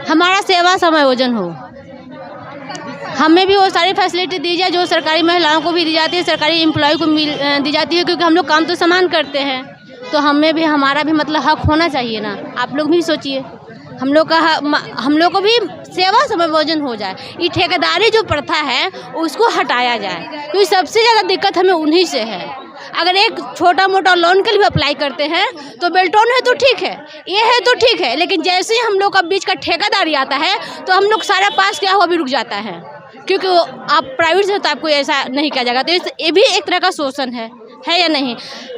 हमारा सेवा समायोजन हो, हमें भी वो सारी फैसिलिटी दी जाए जो सरकारी महिलाओं को भी दी जाती है, सरकारी एम्प्लॉय को दी जाती है, क्योंकि हम लोग काम तो समान करते हैं, तो हमें भी हमारा भी मतलब हक होना चाहिए ना। आप लोग भी सोचिए, हम लोग को भी सेवा समायोजन हो जाए। ये ठेकेदारी जो प्रथा है उसको हटाया जाए, क्योंकि सबसे ज़्यादा दिक्कत हमें उन्हीं से है। अगर एक छोटा मोटा लोन के लिए अप्लाई करते हैं तो बेल्टोन है तो ठीक है, ये है तो ठीक है, लेकिन जैसे ही हम लोग का बीच का ठेकेदारी आता है तो हम लोग सारा पास क्या हुआ भी रुक जाता है, क्योंकि आप प्राइवेट से तो आपको ऐसा नहीं किया जाएगा। तो ये भी एक तरह का शोषण है या नहीं।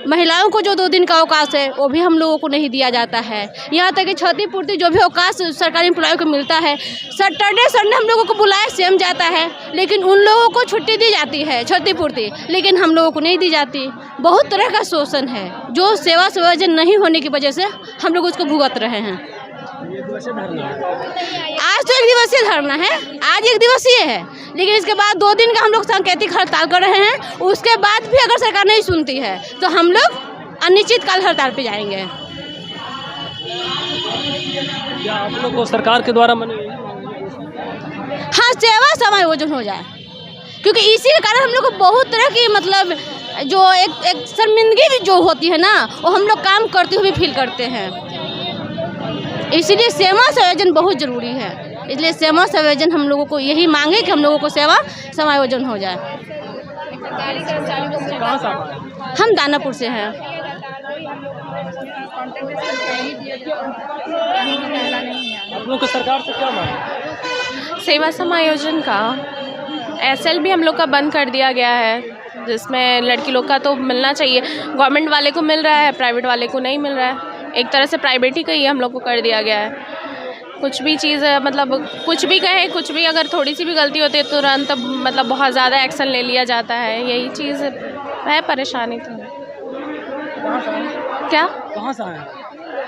महिलाओं को जो 2 दिन का अवकाश है वो भी हम लोगों को नहीं दिया जाता है। यहाँ तक कि क्षतिपूर्ति जो भी अवकाश सरकारी एम्प्लॉय को मिलता है, सैटरडे संडे हम लोगों को बुलाया सेम जाता है, लेकिन उन लोगों को छुट्टी दी जाती है क्षतिपूर्ति, लेकिन हम लोगों को नहीं दी जाती। बहुत तरह का शोषण है जो सेवा समायोजन नहीं होने की वजह से हम लोग उसको भुगत रहे हैं। आज तो 1 दिवसीय धरना है, आज 1 दिवसीय है, लेकिन इसके बाद 2 दिन का हम लोग सांकेतिक हड़ताल कर रहे हैं। उसके बाद भी अगर सरकार नहीं सुनती है तो हम लोग अनिश्चितकाल हड़ताल पे जाएंगे। क्या आप लोग को सरकार के द्वारा हाँ, सेवा समायोजन हो जाए, क्योंकि इसी के कारण हम लोग को बहुत तरह की मतलब जो एक शर्मिंदगी भी जो होती है ना, वो हम लोग काम करते हुए फील करते हैं। इसलिए सेवा समायोजन बहुत ज़रूरी है। इसलिए सेवा समायोजन हम लोगों को यही मांगे कि हम लोगों को सेवा समायोजन हो जाए। हम दानापुर से हैं। आप लोग को सरकार से क्या मांग? सेवा समायोजन का एसएल भी हम लोग का बंद कर दिया गया है, जिसमें लड़की लोग का तो मिलना चाहिए। गवर्नमेंट वाले को मिल रहा है, प्राइवेट वाले को नहीं मिल रहा है। एक तरह से प्राइवेट ही का ही हम लोग को कर दिया गया है। कुछ भी चीज़ मतलब कुछ भी कहे, कुछ भी अगर थोड़ी सी भी गलती होती है तुरंत मतलब बहुत ज़्यादा एक्शन ले लिया जाता है। यही चीज़ है परेशानी। तो क्या कहाँ से आए?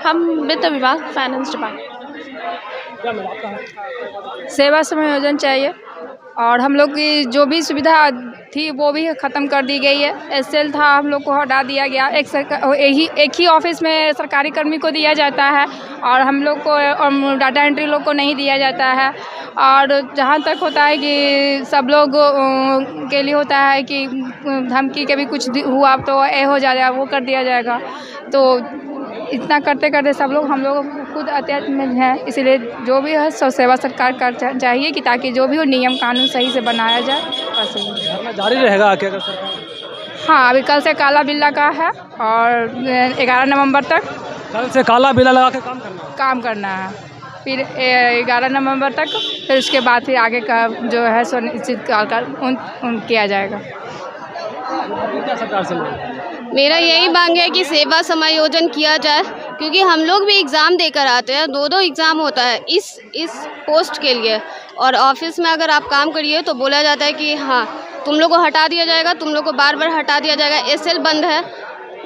हम वित्त विभाग फाइनेंस डिपार्टमेंट। सेवा समायोजन चाहिए और हम लोग की जो भी सुविधा थी वो भी ख़त्म कर दी गई है। एसएल था, हम लोग को हटा दिया गया। एक ही ऑफिस में सरकारी कर्मी को दिया जाता है और हम लोग को डाटा एंट्री लोग को नहीं दिया जाता है। और जहाँ तक होता है कि सब लोग के लिए होता है कि धमकी कभी कुछ हुआ तो ये हो जाएगा, वो कर दिया जाएगा। तो इतना करते करते सब लोग हम लोग खुद अत्याचार में हैं। इसलिए जो भी है सो सेवा सरकार कर चाहिए कि ताकि जो भी हो नियम कानून सही से बनाया जाए और सही जारी रहेगा क्या अगर सरकार? हाँ, अभी कल से काला बिल्ला का है और 11 नवंबर तक कल से काला बिल्ला लगा के काम करना है। फिर 11 नवंबर तक, फिर उसके बाद फिर आगे का जो है सो निश्चित किया जाएगा। सरकार से मेरा यही मांग है कि सेवा समायोजन किया जाए, क्योंकि हम लोग भी एग्ज़ाम देकर आते हैं। 2 एग्ज़ाम होता है इस पोस्ट के लिए, और ऑफिस में अगर आप काम करिए तो बोला जाता है कि हाँ तुम लोग को हटा दिया जाएगा, तुम लोग को बार बार हटा दिया जाएगा। एसएल बंद है,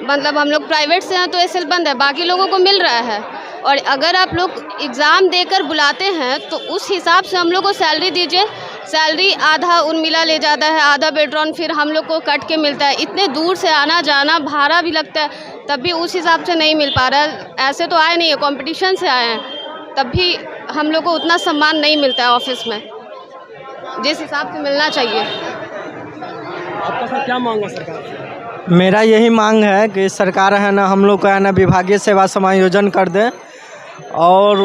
मतलब हम लोग प्राइवेट से हैं तो एसएल बंद है, बाकी लोगों को मिल रहा है। और अगर आप लोग एग्ज़ाम देकर बुलाते हैं तो उस हिसाब से हम लोग को सैलरी दीजिए। सैलरी आधा उर्मिला ले जाता है, आधा बेल्ट्रॉन फिर हम लोग को कट के मिलता है। इतने दूर से आना जाना भाड़ा भी लगता है, तब भी उस हिसाब से नहीं मिल पा रहा है। ऐसे तो आए नहीं है, कंपटीशन से आए हैं, तब भी हम लोग को उतना सम्मान नहीं मिलता है ऑफिस में जिस हिसाब से मिलना चाहिए। आपका सर क्या मांग है सरकार से? मेरा यही मांग है कि सरकार है ना हम लोग का है ना विभागीय सेवा समायोजन कर दे और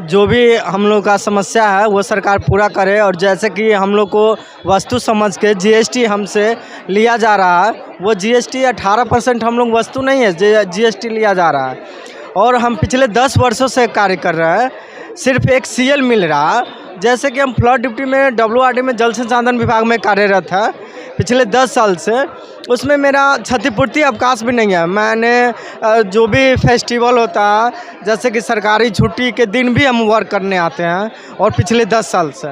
जो भी हम लोग का समस्या है वो सरकार पूरा करे। और जैसे कि हम लोग को वस्तु समझ के जीएसटी हमसे लिया जा रहा है, वो जीएसटी 18% हम लोग वस्तु नहीं है, जीएसटी लिया जा रहा है। और हम पिछले 10 वर्षों से कार्य कर रहे हैं, सिर्फ एक सीएल मिल रहा है। जैसे कि हम फ्लड ड्यूटी में WRD में जल संसाधन विभाग में कार्यरत है पिछले 10 साल से, उसमें मेरा क्षतिपूर्ति अवकाश भी नहीं है। मैंने जो भी फेस्टिवल होता है, जैसे कि सरकारी छुट्टी के दिन भी हम वर्क करने आते हैं, और पिछले 10 साल से।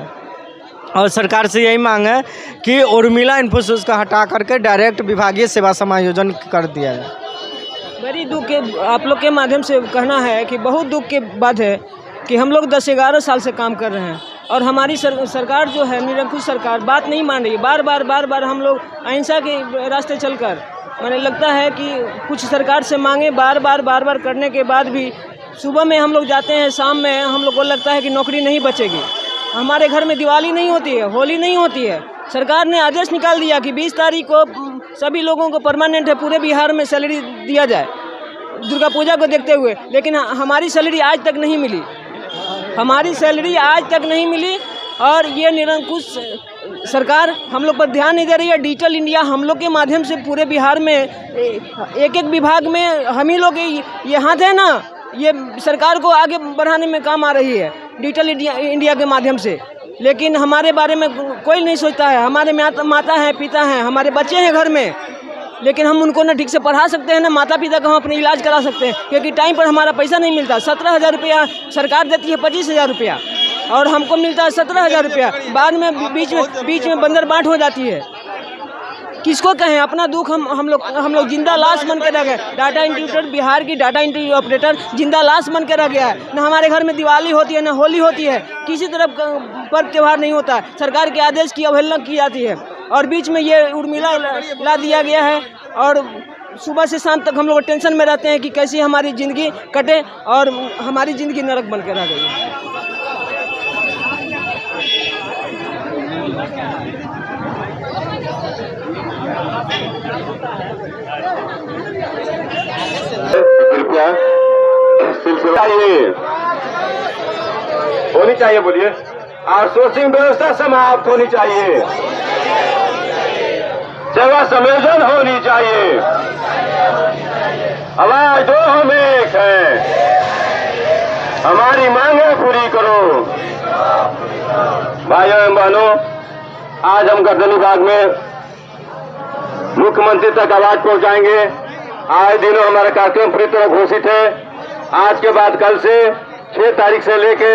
और सरकार से यही मांग है कि उर्मिला इन्फोसिस का हटा करके डायरेक्ट विभागीय सेवा समायोजन कर दिया जाए। बड़ी दुख के आप लोग के माध्यम से कहना है कि बहुत दुख के बात है कि हम लोग 10-11 साल से काम कर रहे हैं और हमारी सरकार जो है, निरंकुश सरकार, बात नहीं मान रही है। बार बार हम लोग अहिंसा के रास्ते चलकर, मैंने लगता है कि कुछ सरकार से मांगे बार बार करने के बाद भी सुबह में हम लोग जाते हैं, शाम में हम लोग को लगता है कि नौकरी नहीं बचेगी। हमारे घर में दिवाली नहीं होती है, होली नहीं होती है। सरकार ने आदेश निकाल दिया कि 20 तारीख को सभी लोगों को परमानेंट है पूरे बिहार में सैलरी दिया जाए दुर्गा पूजा को देखते हुए, लेकिन हमारी सैलरी आज तक नहीं मिली। हमारी सैलरी आज तक नहीं मिली और ये निरंकुश सरकार हम लोग पर ध्यान नहीं दे रही है। डिजिटल इंडिया हम लोग के माध्यम से पूरे बिहार में एक विभाग में हम ही लोग ये हाथ है ना, ये सरकार को आगे बढ़ाने में काम आ रही है डिजिटल इंडिया के माध्यम से। लेकिन हमारे बारे में कोई नहीं सोचता है। हमारे माता हैं, पिता हैं, हमारे बच्चे हैं घर में, लेकिन हम उनको ना ठीक से पढ़ा सकते हैं, ना माता पिता का हम अपने इलाज करा सकते हैं, क्योंकि टाइम पर हमारा पैसा नहीं मिलता। 17,000 रुपया सरकार देती है, 25,000 रुपया, और हमको मिलता है 17,000 रुपया। बाद में बीच में बंदर बांट हो जाती है। किसको कहें अपना दुख? हम लोग जिंदा लाश बन के रह गए। डाटा एंट्री ऑपरेटर, बिहार की डाटा एंट्री ऑपरेटर जिंदा लाश बन के रह गया है। ना हमारे घर में दिवाली होती है, ना होली होती है, किसी तरफ पर्व त्यौहार नहीं होता है। सरकार के आदेश की अवहेलना की जाती है और बीच में ये उर्मिला ला दिया गया है और सुबह से शाम तक हम लोग टेंशन में रहते हैं कि कैसी हमारी ज़िंदगी कटे, और हमारी ज़िंदगी नरक बन के रह गई है। कृपया सिलसिला होनी चाहिए, बोलिए। आउटसोर्सिंग व्यवस्था समाप्त होनी चाहिए, सेवा समायोजन होनी चाहिए। आवाज दो, हम एक है, हमारी मांगे पूरी करो। भाइयों एवं बहनों, आज हम गर्दन विभाग में मुख्यमंत्री तक आवाज पहुंचाएंगे। आए दिनों हमारा कार्यक्रम पूरी तरह घोषित है। आज के बाद कल से 6 तारीख से लेके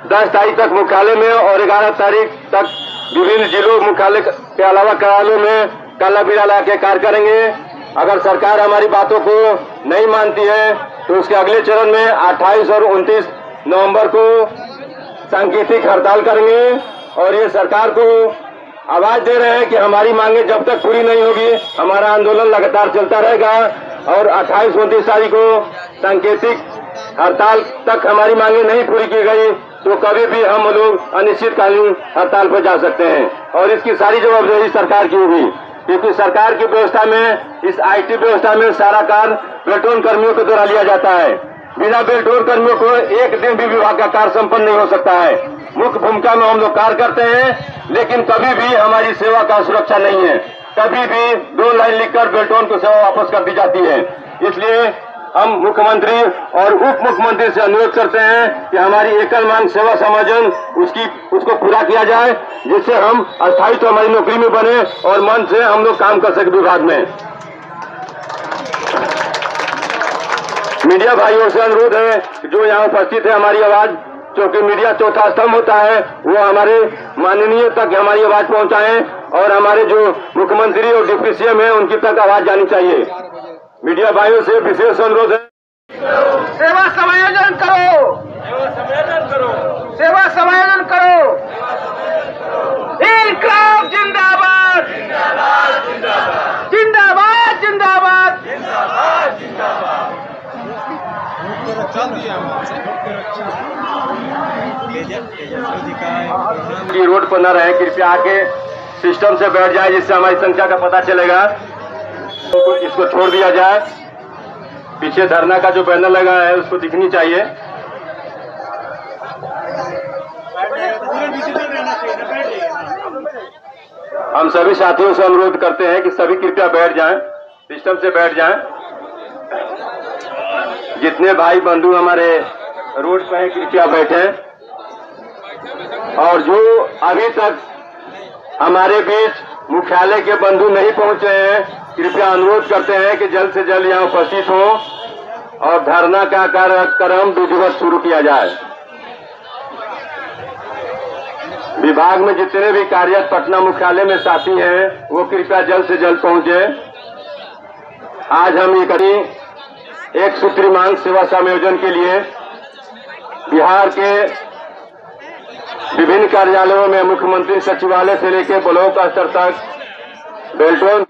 10 तारीख तक मुख्यालय में और 11 तारीख तक विभिन्न जिलों मुख्यालय के अलावा कार्यालयों में काला बिल ला के कार्य करेंगे। अगर सरकार हमारी बातों को नहीं मानती है तो उसके अगले चरण में 28 और 29 नवंबर को सांकेतिक हड़ताल करेंगे। और ये सरकार को आवाज दे रहे हैं कि हमारी मांगे जब तक पूरी नहीं होगी हमारा आंदोलन लगातार चलता रहेगा। और 28-29 तारीख को सांकेतिक हड़ताल तक हमारी मांगे नहीं पूरी की गई तो कभी भी हम लोग अनिश्चितकालीन हड़ताल पर जा सकते हैं। और इसकी सारी जवाबदेही सरकार की होगी, क्योंकि सरकार की व्यवस्था में, इस आईटी व्यवस्था में सारा कार्य प्लेटून कर्मियों के द्वारा लिया जाता है। बिना प्लेटून कर्मियों को एक दिन भी विभाग का कार्य संपन्न नहीं हो सकता है। मुख्य भूमिका में हम लोग कार्य करते हैं, लेकिन कभी भी हमारी सेवा का सुरक्षा नहीं है। कभी भी 2 लाइन लिखकर बेल्टोन को सेवा वापस कर दी जाती है। इसलिए हम मुख्यमंत्री और उप मुख्यमंत्री से अनुरोध करते हैं कि हमारी एकल मांग सेवा समायोजन उसको पूरा किया जाए, जिससे हम अस्थायित्व हमारी नौकरी में बने और मन से हम लोग काम कर सके विभाग में। मीडिया भाइयों से अनुरोध है जो यहाँ उपस्थित है, हमारी आवाज, क्योंकि मीडिया चौथा स्तंभ होता है, वो हमारे माननीय तक हमारी आवाज पहुंचाएं और हमारे जो मुख्यमंत्री और डिप्टी सीएम है उनकी तक आवाज जानी चाहिए। मीडिया भाइयों से विशेष अनुरोध है, सेवा समायोजन करो, सेवा समायोजन करो। इंकलाब जिंदाबाद, जिंदाबाद, जिंदाबाद, रोड पर न रहे, कृपया आके सिस्टम से बैठ जाए, जिससे हमारी संख्या का पता चलेगा। इसको छोड़ दिया जाए। पीछे धरना का जो बैनर लगा है उसको दिखनी चाहिए। हम सभी साथियों से अनुरोध करते हैं कि सभी कृपया बैठ जाएं, सिस्टम से बैठ जाएं। जितने भाई बंधु हमारे रोड पर हैं कृपया बैठें। और जो अभी तक हमारे बीच मुख्यालय के बंधु नहीं पहुंचे हैं, कृपया अनुरोध करते हैं कि जल्द से जल्द यहां उपस्थित हों और धरना का कार्यक्रम विधिवत शुरू किया जाए। विभाग में जितने भी कार्यरत पटना मुख्यालय में साथी हैं वो कृपया जल्द से जल्द पहुंचे। आज हम ये करें एक सूत्री मांग सेवा समायोजन के लिए बिहार के विभिन्न कार्यालयों में मुख्यमंत्री सचिवालय से लेकर ब्लॉक स्तर तक बेल्टोन